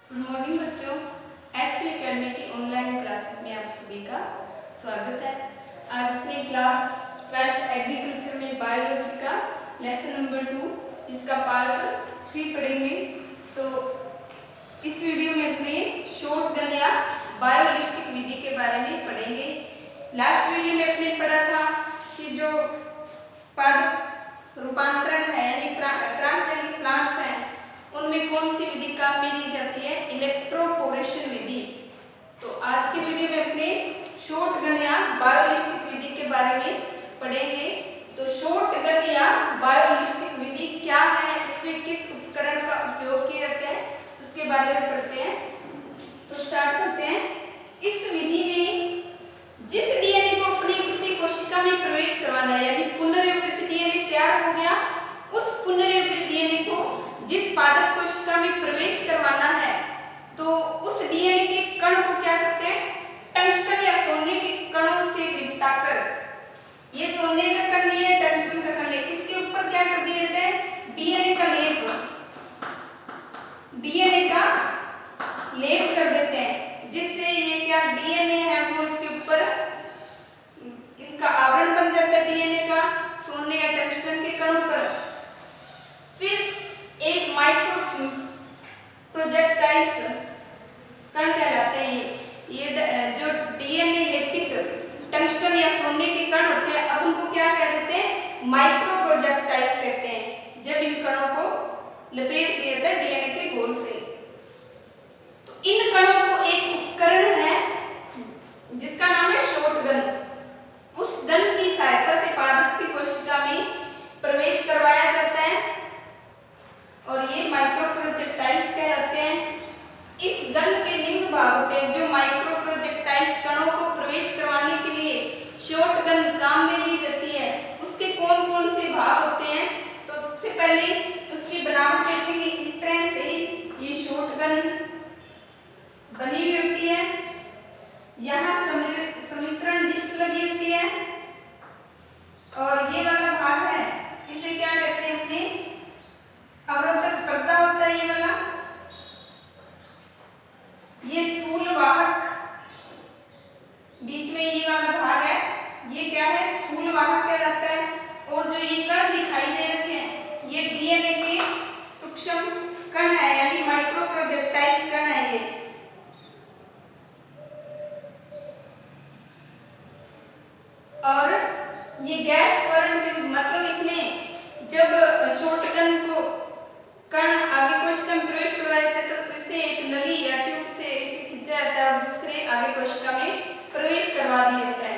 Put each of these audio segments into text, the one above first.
Good morning बच्चों, SP academy की online classes में आप सभी का स्वागत है। आज अपनी क्लास 12th एग्रीकल्चर में बायोलॉजी का लेसन नंबर 2 जिसका पार्ट 3 पढ़ेंगे। तो इस वीडियो में अपने शॉटगन या बायोलिस्टिक विधि के बारे में पढ़ेंगे। लास्ट वीडियो में अपने पढ़ा था कि जो पादप रूपांतरण है यानी ट्रांसजेनिक प्लांट्स हैं उनमें कौन सी विधि काम में ली जाती है, इलेक्ट्रोपोरेशन विधि। तो आज के वीडियो में अपने शॉटगन या बायोलिस्टिक विधि के बारे में पढ़ेंगे। तो शॉटगन या बायोलिस्टिक विधि क्या है, इसमें किस उपकरण का उपयोग किया जाता है, उसके बारे में पढ़ते हैं। तो स्टार्ट करते हैं। इस विधि में जिस डीएनए को अपनी किसी कोशिका में प्रवेश करवाना है यानी पुनर्योजित डीएनए तैयार हो गया, उस पुनर्योजित डीएनए को जिस पादप कोशिका में प्रवेश करवाना है तो उस डीएनए के कण को क्या करते हैं, टंगस्टन या सोने के कणों से लिपटाकर, ये सोने का कण लिए टंगस्टन का कण लिए, इसके ऊपर क्या कर दिया जाता है, डीएनए का लेप कर देते हैं, जिससे ये क्या डीएनए है वो इसके ऊपर इनका आवरण बन जाता है डीएनए का सोने या टंगस्टन के कणों पर। फिर एक माइक्रो प्रोजेक्टाइल्स कण कहलाते हैं। ये जो डीएनए लेपित टंगस्टन या सोने के कण होते हैं, अब उनको क्या कह देते हैं, माइक्रो प्रोजेक्टाइल्स कहते हैं, जब इन कणों को लपेट दिया जाता है डीएनए के घोल से। तो इन कणों को एक उपकरण है जिसका नाम है शॉटगन, उस गन की सहायता से पादप की कोशिका में प्रवेश करवाया जाता है और ये माइक्रो प्रोजेक्टाइल्स कहलाते हैं। इस गन के निम्न भाग होते हैं जो माइक्रो प्रोजेक्टाइल्स कणों को प्रवेश करवाने के लिए शॉटगन काम में ली जाती है। उसके कौन कौन से भाग होते हैं, तो सबसे पहले उसकी बनावट देखेंगे। इस तरह से ये शॉटगन बनी हुई होती है। यहाँ सम्मिश्रण डिस्क लगी होती है और ये वाला भाग है, इसे क्या कहते हैं, अपने अवरोधक पर्दा होता है। ये वाला, ये स्थूल वाहक, बीच में ये वाला भाग है, ये क्या है, स्थूल वाहक कहलाता है। और जो ये कण दिखाई दे रहे हैं ये डीएनए के सूक्ष्म कण है यानी माइक्रो प्रोजेक्टाइल्स कण है ये। और ये गैस वर्ण ट्यूब, मतलब इसमें जब शॉटगन को कण आगे कोशिका में प्रवेश करवाया जाता है तो इसे एक नली या ट्यूब से इसे खींचा जाता है और दूसरे आगे कोशिका में प्रवेश करवा दिया जाता है।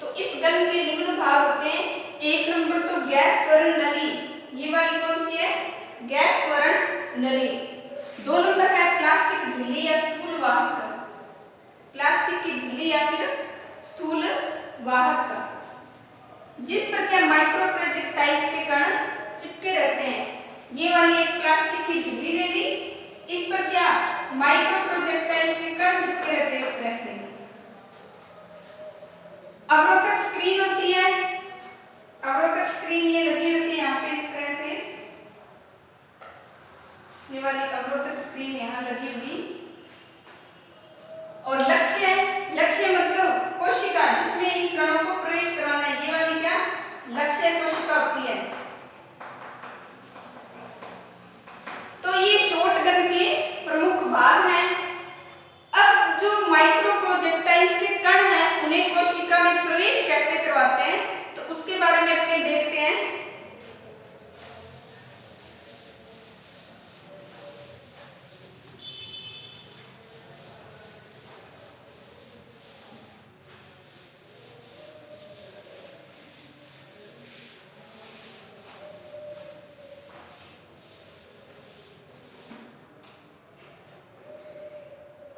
तो इस गन के निम्न भाग होते हैं। एक नंबर तो गैस त्वरण नली, ये वाली कौन सी है, गैस त्वरण नली। 2 नंबर है प्लास्टिक झिल्ली या स्थूल वाहक, प्लास्टिक की झिल्ली या फिर स्थूल वाहक, जिस पर क्या माइक्रो प्रोजेक्टाइल्स के कण चिपके रहते हैं। ये वाली एक प्लास्टिक की झिल्ली ले ली, इस पर क्या माइक्रो प्रोजेक्टाइल्स के कण चिपके रहते हैं इस तरह से। अवरोधक स्क्रीन होती है, अवरोधक स्क्रीन ये लगी होती है यहाँ पे इस तरह से, ये वाली अवरोधक स्क्रीन यहाँ लगी हुई। और लक्ष्य मतलब कोशिका जिसमें इन कणों को प्रवेश करवाना है, ये वाली क्या लक्ष्य कोशिका होती है। तो ये शॉटगन के प्रमुख भाग हैं। अब जो माइक्रो प्रोजेक्टाइल्स के कण हैं उन्हें कोशिका में प्रवेश कैसे करवाते हैं, तो उसके बारे में अपने देखते हैं।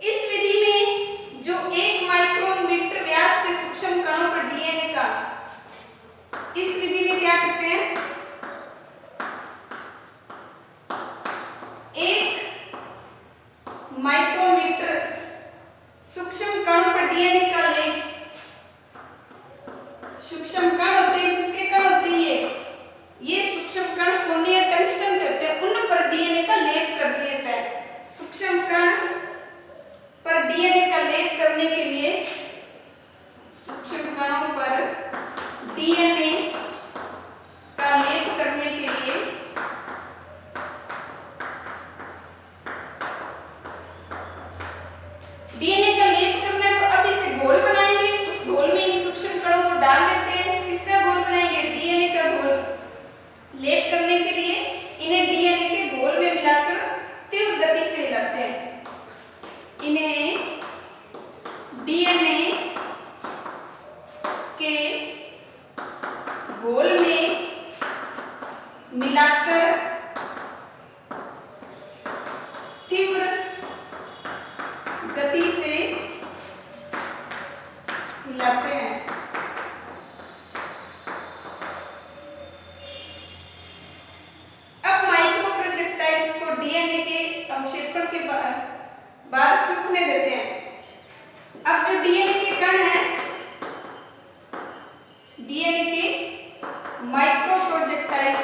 इस विधि में जो 1 माइक्रोमीटर व्यास के सूक्ष्म कणों पर डीएनए का, इस विधि में क्या करते हैं, 1 माइक्रोमीटर सूक्ष्म कणों पर डीएनए का लेप, सूक्ष्म कण होते हैं, किसके कण होते हैं, ये सूक्ष्म कण सोने या टंगस्टन के होते हैं, उन पर डीएनए का लेप कर दिया जाता है। सूक्ष्म कण करने के लिए सूक्ष्म कणों पर डीएनए का लेप करने के लिए डीएनए का लेप करना है, तो अब इसे घोल बनाएंगे। उस घोल में इन सूक्ष्म कणों को डाल देते हैं। किसका घोल बनाएंगे? डीएनए का घोल। लेप करने के लिए इन्हें डीएनए के घोल में मिलाकर तीव्र गति से हिलाते हैं। इन्हें डीएनए के घोल में मिलाकर तीव्र गति से हिलाते हैं। अब माइक्रो प्रोजेक्टाइल्स को डीएनए के अवक्षेपण के बाद सूखने देते हैं। अब जो डीएनए के कण हैं, डीएनए के माइक्रो प्रोजेक्टाइल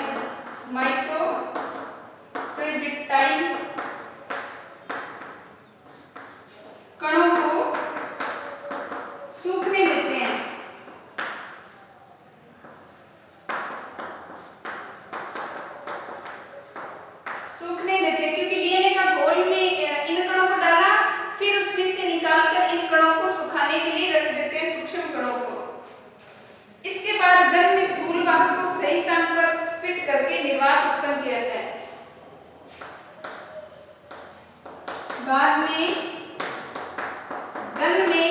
कणों को सूखने देते हैं। क्योंकि डीएनए का घोल में इन कणों को डाला, फिर उसमें से निकालकर इन कणों को सुखाने के लिए रख देते हैं, सूक्ष्म कणों को। इसके बाद गर्म स्थूल वाहक को सही स्थान पर फिट करके निर्वात उत्पन्न किया जाता है। बाद में गन में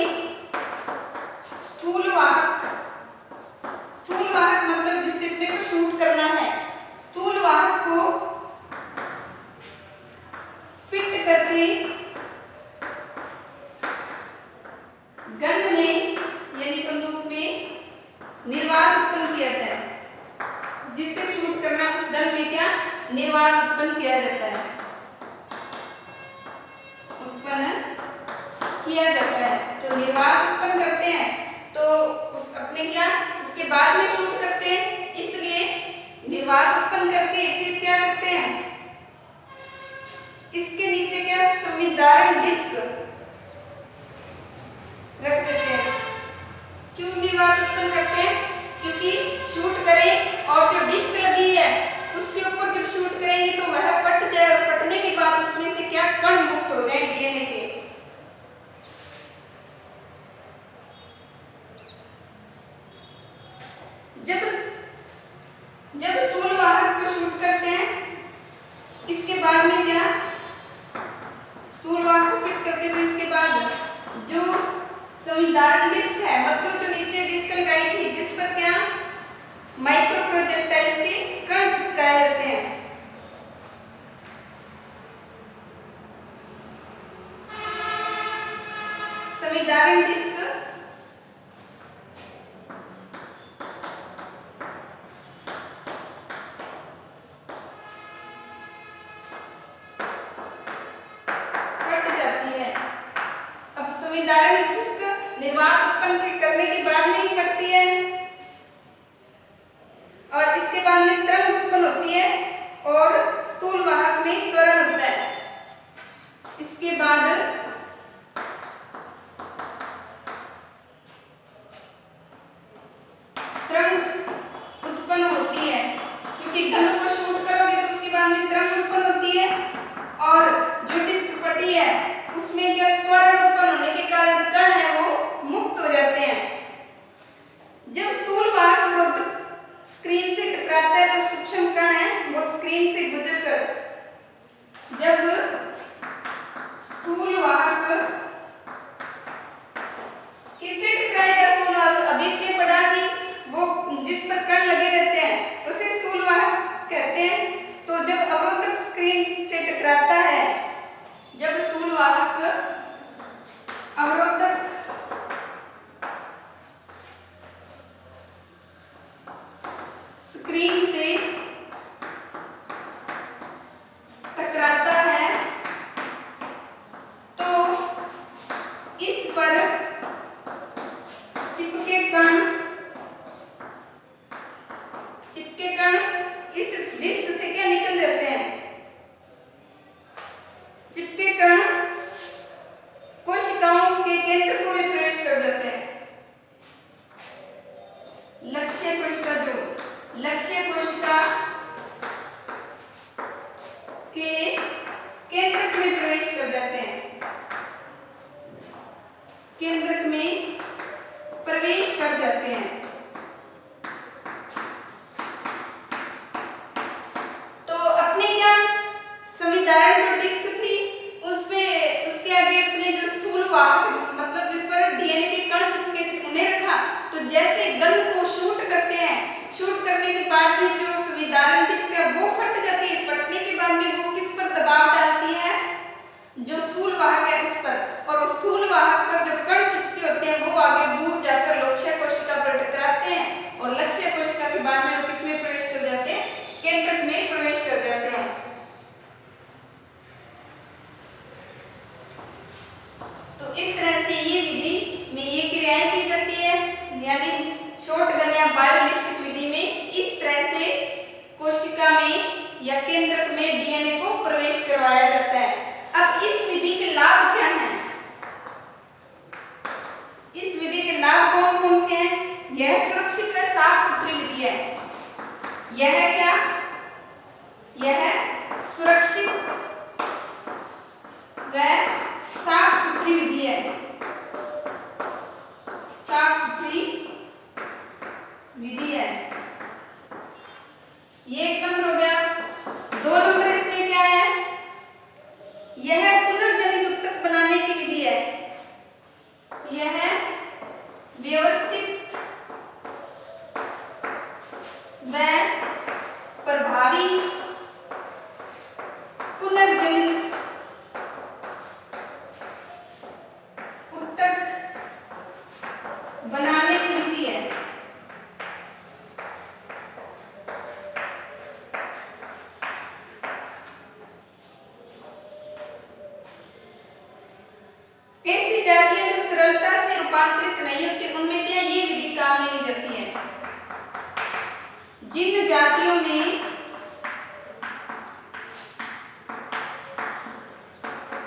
स्थूल वाहक मतलब जिससे अपने को शूट करना है, स्थूल वाहक को फिट करके गन में यानी बंदूक में निर्वात उत्पन्न किया जाता है। जिससे शूट करना, उस गन में क्या निर्वात उत्पन्न किया जाता है, तो निर्वात उत्पन्न करते हैं, तो अपने क्या उसके बाद में शूट करते हैं। इसलिए निर्वात उत्पन्न करके फिर क्या करते हैं, इसके नीचे क्या संविदारण डिस्क रख देते हैं। क्यों निर्वात उत्पन्न करते हैं? क्योंकि शूट करें और जो डिस्क लगी है उसके ऊपर जब शूट करेंगे तो वह फट जाए, और फटने के बाद उसमें से क्या कण मुक्त हो जाए डीएनए के। जब स्थूल वाहक को शूट करते हैं, इसके बाद में क्या स्थूल वाहक को फिट करते हैं, तो इसके बाद जो संविदारण डिस्क है, मतलब जो नीचे डिस्क लगाई थी जिस पर क्या माइक्रो प्रोजेक्टाइल्स के कण चिपकाए जाते हैं, संविदारण डिस्क संविदारण डिस्क निर्वात उत्पन्न करने के बाद में ही फटती है, और इसके बाद में तरंग उत्पन्न होती है और स्थूल वाहक में त्वरण होता है। इसके बाद तरंग उत्पन्न होती है, क्योंकि घन को शूट करोगे तो उसके बाद में तरंग उत्पन्न होती है, और जो डिस्क फटी है उसमें क्या त्वरण उत्पन्न होने के कारण कण है वो मुक्त हो जाते हैं। जब स्थूल वाहक विरुद्ध स्क्रीन से टकराता है तो सूक्ष्म कण है वो स्क्रीन से गुजरकर, जब स्थूल वाहक जाते हैं। तो अपने क्या संविधारण जो डिस्क थी उसमें उसके आगे अपने जो स्थूल वाहक मतलब जिस पर डीएनए के कण चिपके थे उन्हें रखा। तो जैसे गन को शूट करते हैं, शूट करने के बाद ही जो संविधारण डिस्क है वो फट जाती है। फटने के बाद में वो किस पर दबाव डालती है, जो स्थूल वाहक है उस पर, और उस स्थूल वाहक पर जो कण चिपके होते हैं वो आगे दूर जाकर लक्ष्य कोशिका पर टकराते हैं और लक्ष्य कोशिका के बाद में वो किसमें प्रवेश कर जाते हैं, केंद्रक में प्रवेश कर जाते हैं। तो इस तरह से ये विधि में ये क्रियाएं की जाती है, यानी शॉटगन या बायोलिस्टिक विधि में इस तरह से कोशिका में या केंद्रक में डीएनए को प्रवेश करवाया जाता है। अब इस विधि के लाभ क्या हैं? इस विधि के लाभ कौन कौन से हैं? यह सुरक्षित व साफ सुथरी विधि है। यह क्या? यह सुरक्षित व साफ सुथरी विधि है। साफ सुथरी विधि है। ये एक नंबर हो गया। 2 नंबर इसमें क्या है? यह पुनर्जनित ऊतक बनाने की विधि है। यह व्यवस्थित व प्रभावी पुनर्जनित ऊतक बनाने की विधि है। ऐसी जातियां जो सरलता से रूपांतरित नहीं होती उनमें क्या ये विधि काम में ली जाती है। जिन जातियों में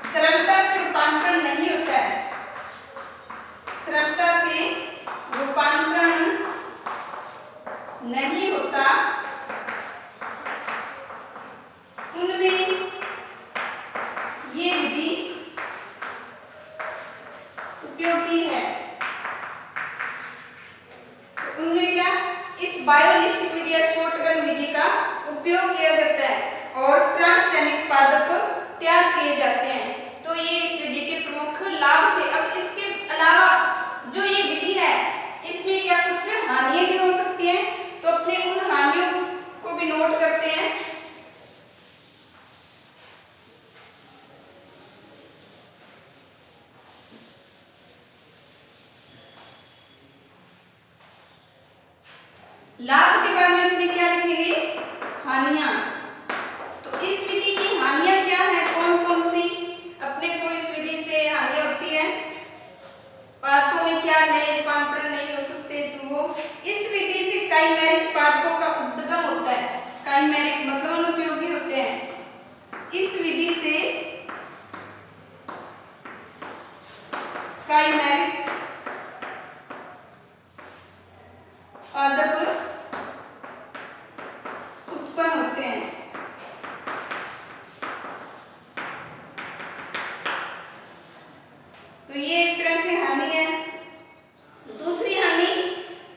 सरलता से रूपांतरण नहीं होता है, सरलता से रूपांतरण नहीं होता, उनमें ये विधि उपयोगी है। तो उनमें क्या इस बायोलिस्टिक विधि या शॉटगन विधि का उपयोग किया जाता है और ट्रांसजेनिक पादप तैयार किए जाते हैं। तो ये इस विधि के प्रमुख लाभ थे। अब इसके अलावा जो ये विधि है इसमें क्या कुछ हानियां भी हो सकती हैं, तो अपने उन हानियों को भी नोट करते हैं। लाभ के बाद में अपने क्या लिखेंगे, हानियां। तो इस विधि की हानियां क्या है, कौन कौन सी अपने को इस विधि से हानियां होती है? पादपों में क्या नए रूपांतरण नहीं हो सकते, तो वो इस विधि से काइमेरिक पादपों का उद्गम होता है। काइमेरिक मतलब अनुपयोगी होते हैं। इस विधि से काइमेरिक पादप उत्पन्न होते हैं। तो ये एक तरह से हानि है। दूसरी हानि,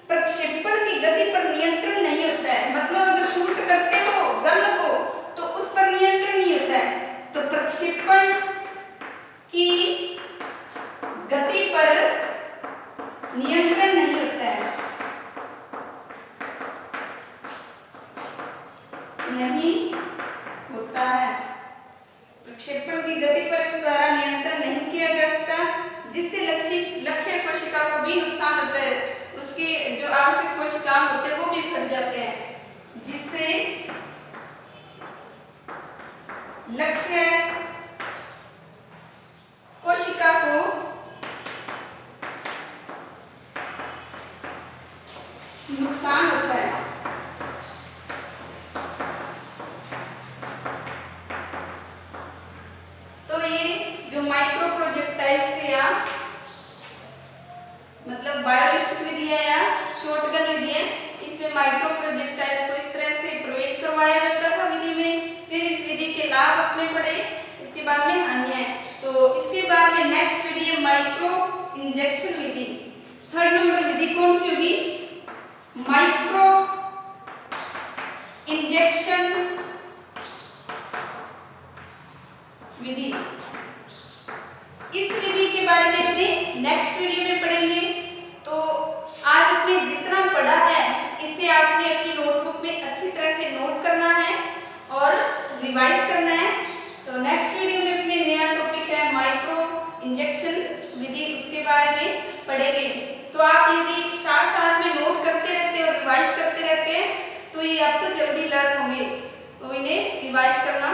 प्रक्षेपण की गति पर नियंत्रण नहीं होता है। मतलब अगर शूट करते हो गन को तो उस पर नियंत्रण नहीं होता है। तो प्रक्षेपण की गति पर नियंत्रण नहीं होता है, नहीं होता है। प्रक्षेपण की गति पर इस द्वारा नियंत्रण नहीं किया जा सकता, जिससे लक्ष्य कोशिका को भी नुकसान होता है। उसके जो आवश्यक कोशिकाएं होते हैं वो भी फट जाते हैं, जिससे लक्ष्य कोशिका को नुकसान होता है। तो ये जो माइक्रो प्रोजेक्टाइल्स से या मतलब बायोलिस्टिक विधि है या शॉटगन विधि है, इसमें माइक्रो प्रोजेक्टाइल्स को इस तरह से प्रवेश करवाया जाता था विधि में। फिर इस विधि के लाभ अपने पड़े, इसके बाद में हानियां तो इसके बाद में नेक्स्ट विधि है माइक्रो इंजेक्शन विधि। 3rd नंबर विधि कौन सी होगी? माइक्रो इंजेक्शन विधि। इस विधि के बारे में अपने नेक्स्ट वीडियो में पढ़ेंगे। तो आज आपने जितना पढ़ा है इसे आपने अपनी नोटबुक में अच्छी तरह से नोट करना है और रिवाइज करना है। तो नेक्स्ट वीडियो में अपने नया टॉपिक है माइक्रो इंजेक्शन विधि, उसके बारे में पढ़ेंगे। तो आप यदि साथ साथ में नोट करते रहते हैं और रिवाइज करते रहते हैं तो ये आपको जल्दी लर्न होंगे। तो इन्हें रिवाइज करना